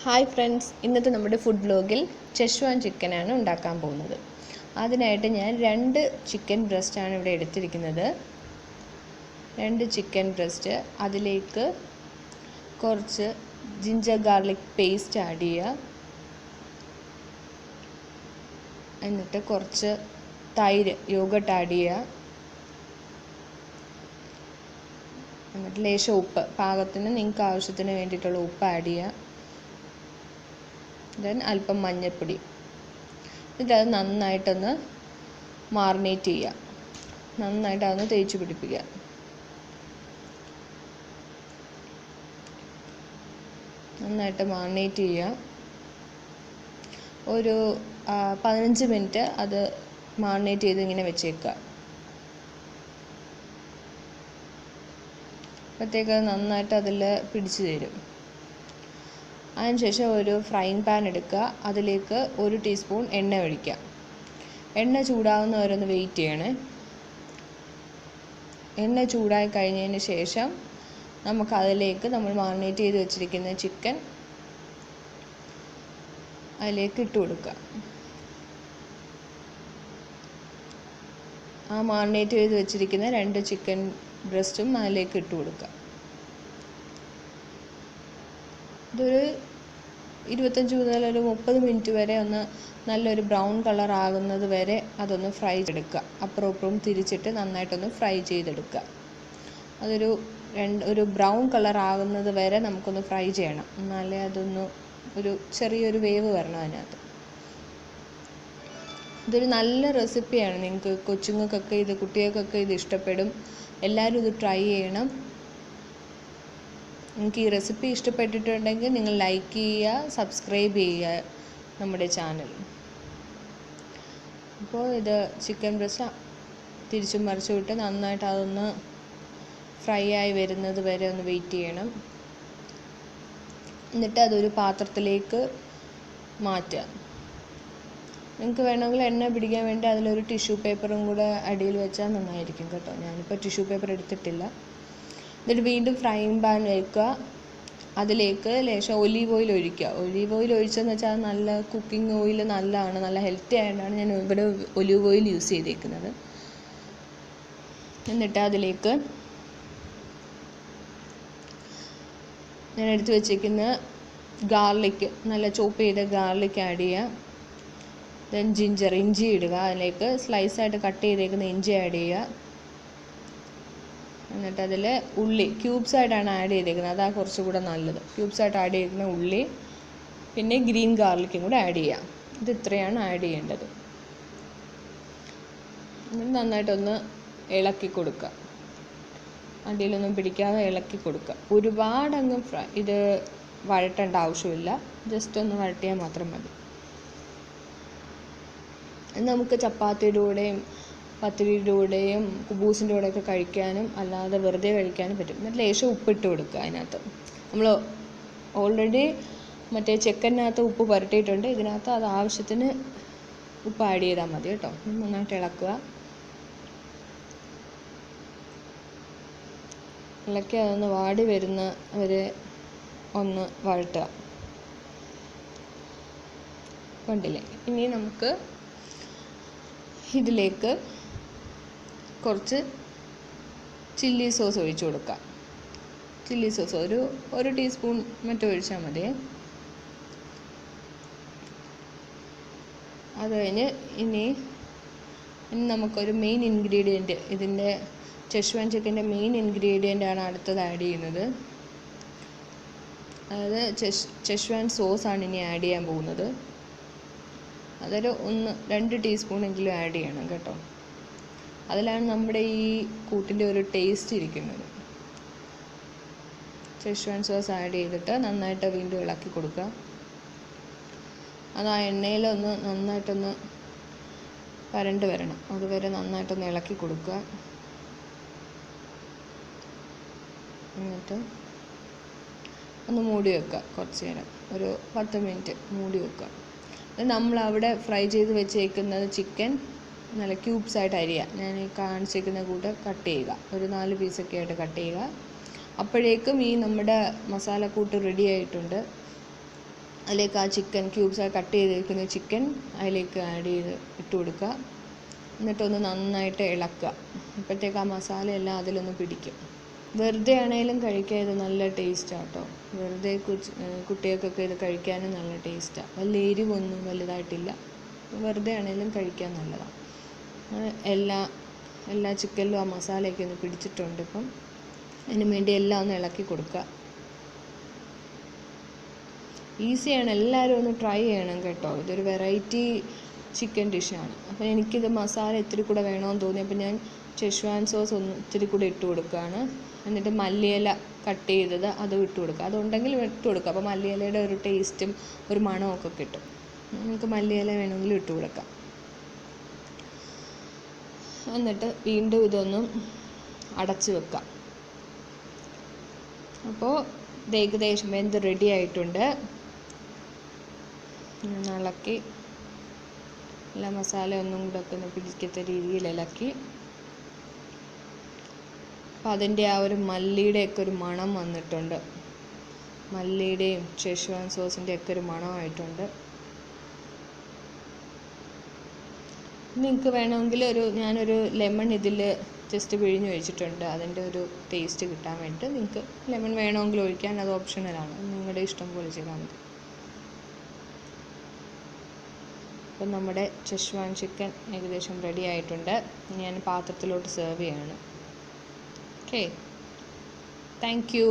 Hi friends, ഇന്നത്തെ നമ്മുടെ food വ്ലോഗിൽ ചെഷ്വാൻ ചിക്കനാണ് ഉണ്ടാക്കാൻ പോകുന്നത്. അതിനായിട്ട് ഞാൻ 2 ചിക്കൻ ബ്രസ്റ്റാണ് ഇവിടെ എടുത്തിരിക്കുന്നത്. 2 ചിക്കൻ ബ്രസ്റ്റ്, അതിലേക്ക് കുറച്ച് ജിഞ്ചർ ഗാർലിക് പേസ്റ്റ് ആഡ് ചെയ്യുക. എന്നിട്ട് കുറച്ച് തൈര് യോഗട്ട് ആഡ് ചെയ്യുക. എന്നിട്ട് ലേശം ഉപ്പ്, പാകത്തിന് നിങ്ങൾക്ക് ആവശ്യത്തിന് വേണ്ടിയിട്ടുള്ള ഉപ്പ് ആഡ് ചെയ്യുക. ദെൻ അല്പം മഞ്ഞൾപ്പൊടി. ഇതത് നന്നായിട്ടൊന്ന് മാറിനേറ്റ് ചെയ്യുക. നന്നായിട്ട് അതൊന്ന് തേച്ച് പിടിപ്പിക്കുക. നന്നായിട്ട് മാറിനേറ്റ് ചെയ്യുക. ഒരു 15 മിനിറ്റ് അത് മാറിനേറ്റ് ചെയ്ത് ഇങ്ങനെ വെച്ചേക്കുക. അപ്പോഴത്തേക്ക് നന്നായിട്ട് അതിൽ പിടിച്ചു തരും. അതിനുശേഷം ഒരു ഫ്രൈയിങ് പാൻ എടുക്കുക. അതിലേക്ക് 1 ടീസ്പൂൺ എണ്ണ ഒഴിക്കുക. എണ്ണ ചൂടാവുന്നവരൊന്ന് വെയിറ്റ് ചെയ്യണേ. എണ്ണ ചൂടായി കഴിഞ്ഞതിന് ശേഷം നമുക്ക് അതിലേക്ക് നമ്മൾ മാറിനേറ്റ് ചെയ്ത് വെച്ചിരിക്കുന്ന ചിക്കൻ അതിലേക്ക് ഇട്ട് കൊടുക്കുക. ആ മാറിനേറ്റ് ചെയ്ത് വെച്ചിരിക്കുന്ന 2 ചിക്കൻ ബ്രസ്റ്റും അതിലേക്ക് ഇട്ട് കൊടുക്കുക. ഇതൊരു 25 മുതൽ ഒരു 30 മിനിറ്റ് വരെ ഒന്ന് നല്ലൊരു ബ്രൗൺ കളർ ആകുന്നത് വരെ അതൊന്ന് ഫ്രൈ ചെയ്തെടുക്കുക. അപ്പുറവും ഇപ്പുറവും തിരിച്ചിട്ട് നന്നായിട്ടൊന്ന് ഫ്രൈ ചെയ്തെടുക്കുക. ഒരു ബ്രൗൺ കളർ ആകുന്നത് വരെ നമുക്കൊന്ന് ഫ്രൈ ചെയ്യണം. എന്നാലേ അതൊന്ന് ഒരു ചെറിയൊരു വേവ് വരണം അതിനകത്ത്. ഇതൊരു നല്ല റെസിപ്പിയാണ്. നിങ്ങൾക്ക് കൊച്ചുങ്ങൾക്കൊക്കെ കുട്ടികൾക്കൊക്കെ ഇത് ഇഷ്ടപ്പെടും. എല്ലാവരും ഇത് ട്രൈ ചെയ്യണം. നിങ്ങൾക്ക് ഈ റെസിപ്പി ഇഷ്ടപ്പെട്ടിട്ടുണ്ടെങ്കിൽ നിങ്ങൾ ലൈക്ക് ചെയ്യുക, സബ്സ്ക്രൈബ് ചെയ്യുക നമ്മുടെ ചാനൽ. അപ്പോൾ ഇത് ചിക്കൻ ബ്രസ്റ്റ് തിരിച്ചും മറിച്ചും ഇട്ട് നന്നായിട്ട് അതൊന്ന് ഫ്രൈ ആയി വരുന്നത് വരെ ഒന്ന് വെയിറ്റ് ചെയ്യണം. എന്നിട്ട് അതൊരു പാത്രത്തിലേക്ക് മാറ്റുക. നിങ്ങൾക്ക് വേണമെങ്കിൽ എണ്ണ പിടിക്കാൻ വേണ്ടി അതിലൊരു ടിഷ്യൂ പേപ്പറും കൂടെ അടിയിൽ വെച്ചാൽ നന്നായിരിക്കും കേട്ടോ. ഞാനിപ്പോൾ ടിഷ്യൂ പേപ്പർ എടുത്തിട്ടില്ല. എന്നിട്ട് വീണ്ടും ഫ്രൈയിങ് പാൻ വെക്കുക. അതിലേക്ക് ലേശം ഒലീവ് ഓയിൽ ഒഴിക്കുക. ഒലീവ് ഓയിൽ ഒഴിച്ചതെന്ന് വെച്ചാൽ നല്ല കുക്കിംഗ് ഓയിൽ നല്ലതാണ്, നല്ല ഹെൽത്തി ആയിട്ടാണ് ഞാൻ ഇവിടെ ഒലീവ് ഓയിൽ യൂസ് ചെയ്തേക്കുന്നത്. എന്നിട്ട് അതിലേക്ക് ഞാൻ എടുത്ത് വെച്ചിരിക്കുന്ന ഗാർലിക്, നല്ല ചോപ്പ് ചെയ്ത ഗാർലിക് ആഡ് ചെയ്യുക. ദെൻ ഇഞ്ചി ഇടുക. അതിലേക്ക് സ്ലൈസായിട്ട് കട്ട് ചെയ്തേക്കുന്ന ഇഞ്ചി ആഡ് ചെയ്യുക. എന്നിട്ട് അതിൽ ഉള്ളി ക്യൂബ്സായിട്ടാണ് ആഡ് ചെയ്തേക്കുന്നത്. അതാണ് കുറച്ചുകൂടെ നല്ലത്. ക്യൂബ്സായിട്ട് ആഡ് ചെയ്തിരിക്കുന്ന ഉള്ളി, പിന്നെ ഗ്രീൻ ഗാർലിക്കും കൂടെ ആഡ് ചെയ്യാം. ഇത് ഇത്രയാണ് ആഡ് ചെയ്യേണ്ടത്. എന്നിട്ട് നന്നായിട്ടൊന്ന് ഇളക്കി കൊടുക്കുക. അടിയിലൊന്നും പിടിക്കാതെ ഇളക്കി കൊടുക്കുക. ഒരുപാടങ്ങ് ഇത് വഴറ്റേണ്ട ആവശ്യമില്ല. ജസ്റ്റ് ഒന്ന് വഴറ്റിയാൽ മാത്രം മതി. നമുക്ക് ചപ്പാത്തിയുടെ കൂടെയും പത്തിരിയുടെ കൂടെയും കുബൂസിൻ്റെ കൂടെയൊക്കെ കഴിക്കാനും അല്ലാതെ വെറുതെ കഴിക്കാനും പറ്റും. എന്നിട്ട് ലേശം ഉപ്പിട്ട് കൊടുക്കുക. അതിനകത്ത് നമ്മൾ ഓൾറെഡി മറ്റേ ചിക്കനകത്ത് ഉപ്പ് പുരട്ടിയിട്ടുണ്ട്. ഇതിനകത്ത് അത് ആവശ്യത്തിന് ഉപ്പ് ആഡ് ചെയ്താൽ മതി കേട്ടോ. നന്നായിട്ട് ഇളക്കുക. ഇളക്കി അതൊന്ന് വാടി വരുന്ന വരെ ഒന്ന് വഴറ്റുക. കണ്ടില്ലേ? ഇനി നമുക്ക് ഇതിലേക്ക് കുറച്ച് ചില്ലി സോസ് ഒഴിച്ചു കൊടുക്കാം. ചില്ലി സോസ് ഒരു ടീസ്പൂൺ മറ്റും ഒഴിച്ചാൽ മതി. അത് കഴിഞ്ഞ് ഇനി നമുക്കൊരു മെയിൻ ഇൻഗ്രീഡിയൻറ്റ്, ഇതിൻ്റെ ചെഷ്വാൻ ചിക്കൻ്റെ മെയിൻ ഇൻഗ്രീഡിയൻ്റ് ആണ് അടുത്തത് ആഡ് ചെയ്യുന്നത്. അതായത് ചെഷ്വാൻ സോസാണ് ഇനി ആഡ് ചെയ്യാൻ പോകുന്നത്. അതൊരു 2 ടീസ്പൂണെങ്കിലും ആഡ് ചെയ്യണം കേട്ടോ. അതിലാണ് നമ്മുടെ ഈ കൂട്ടിൻ്റെ ഒരു ടേസ്റ്റ് ഇരിക്കുന്നത്. ചെഷ്വാൻ സോസ് ആഡ് ചെയ്തിട്ട് നന്നായിട്ട് വീണ്ടും ഇളക്കി കൊടുക്കുക. അത് ആ എണ്ണയിലൊന്ന് നന്നായിട്ടൊന്ന് വരണ്ട് വരണം. അതുവരെ നന്നായിട്ടൊന്ന് ഇളക്കി കൊടുക്കുക. എന്നിട്ട് ഒന്ന് മൂടി വെക്കുക. കുറച്ച് നേരം ഒരു 10 മിനിറ്റ് മൂടി വെക്കുക. നമ്മളവിടെ ഫ്രൈ ചെയ്ത് വെച്ചേക്കുന്നത് ചിക്കൻ നല്ല ക്യൂബ്സായിട്ട് അരിയുക. ഞാൻ ഈ കാണിച്ചിരിക്കുന്ന കൂട്ട് കട്ട് ചെയ്യുക. ഒരു 4 പീസൊക്കെ ആയിട്ട് കട്ട് ചെയ്യുക. അപ്പോഴേക്കും ഈ നമ്മുടെ മസാലക്കൂട്ട് റെഡി ആയിട്ടുണ്ട്. അതിലേക്ക് ആ ചിക്കൻ ക്യൂബ്സായി കട്ട് ചെയ്തിരിക്കുന്ന ചിക്കൻ അതിലേക്ക് ആഡ് ചെയ്ത് ഇട്ട് കൊടുക്കുക. എന്നിട്ടൊന്ന് നന്നായിട്ട് ഇളക്കുക. അപ്പോഴത്തേക്ക് ആ മസാലയെല്ലാം അതിലൊന്ന് പിടിക്കും. വെറുതെ ആണെങ്കിലും കഴിക്കാൻ ഇത് നല്ല ടേസ്റ്റാണ് കേട്ടോ. വെറുതെ കുട്ടികൾക്കൊക്കെ ഇത് കഴിക്കാനും നല്ല ടേസ്റ്റാണ്. വലിയ എരിവൊന്നും വലുതായിട്ടില്ല. വെറുതെ ആണെങ്കിലും കഴിക്കാൻ നല്ലതാണ്. എല്ലാ ചിക്കനിലും ആ മസാലയൊക്കെ ഒന്ന് പിടിച്ചിട്ടുണ്ട്. ഇപ്പം അതിന് വേണ്ടി എല്ലാം ഒന്ന് ഇളക്കി കൊടുക്കുക. ഈസിയാണ്, എല്ലാവരും ഒന്ന് ട്രൈ ചെയ്യണം കേട്ടോ. ഇതൊരു വെറൈറ്റി ചിക്കൻ ഡിഷാണ്. അപ്പോൾ എനിക്കിത് മസാല ഇത്തിരി കൂടെ വേണമെന്ന് തോന്നിയപ്പോൾ ഞാൻ ഷെസ്വാൻ സോസ് ഒന്ന് ഇത്തിരി കൂടെ ഇട്ട് കൊടുക്കുകയാണ്. എന്നിട്ട് മല്ലിയില കട്ട് ചെയ്തത് അതും ഇട്ട് കൊടുക്കുക. അതുണ്ടെങ്കിൽ ഇട്ട് കൊടുക്കുക. അപ്പോൾ മല്ലിയിലയുടെ ഒരു ടേസ്റ്റും ഒരു മണമൊക്കെ കിട്ടും. നിങ്ങൾക്ക് മല്ലിയില വേണമെങ്കിലും ഇട്ട് കൊടുക്കാം. എന്നിട്ട് വീണ്ടും ഇതൊന്നും അടച്ച് വെക്കാം. അപ്പോൾ ഇത് ഏകദേശം വെന്ത് റെഡി ആയിട്ടുണ്ട്. ഇളക്കി എല്ലാ മസാല ഒന്നും കൂടെ ഒക്കെ ഒന്ന് പിടിക്കത്ത രീതിയിൽ ഇളക്കി. അപ്പോൾ അതിൻ്റെ ആ ഒരു മല്ലിയുടെയൊക്കെ ഒരു മണം വന്നിട്ടുണ്ട്. മല്ലിയുടെയും ഷെസ്വാൻ സോസിൻ്റെയൊക്കെ ഒരു മണമായിട്ടുണ്ട്. നിങ്ങൾക്ക് വേണമെങ്കിൽ ഞാനൊരു ലെമൺ ഇതിൽ ജസ്റ്റ് പിഴിഞ്ഞ് ഒഴിച്ചിട്ടുണ്ട്. അതിൻ്റെ ഒരു ടേസ്റ്റ് കിട്ടാൻ വേണ്ടിയിട്ട് നിങ്ങൾക്ക് ലെമൺ വേണമെങ്കിൽ ഒഴിക്കാൻ, അത് ഓപ്ഷണലാണ്. നിങ്ങളുടെ ഇഷ്ടം പോലെ ചെയ്താൽ മതി. അപ്പം നമ്മുടെ ഷെസ്വാൻ ചിക്കൻ ഏകദേശം റെഡി ആയിട്ടുണ്ട്. ഞാൻ പാത്രത്തിലോട്ട് സെർവ് ചെയ്യാണ്. Okay, thank you.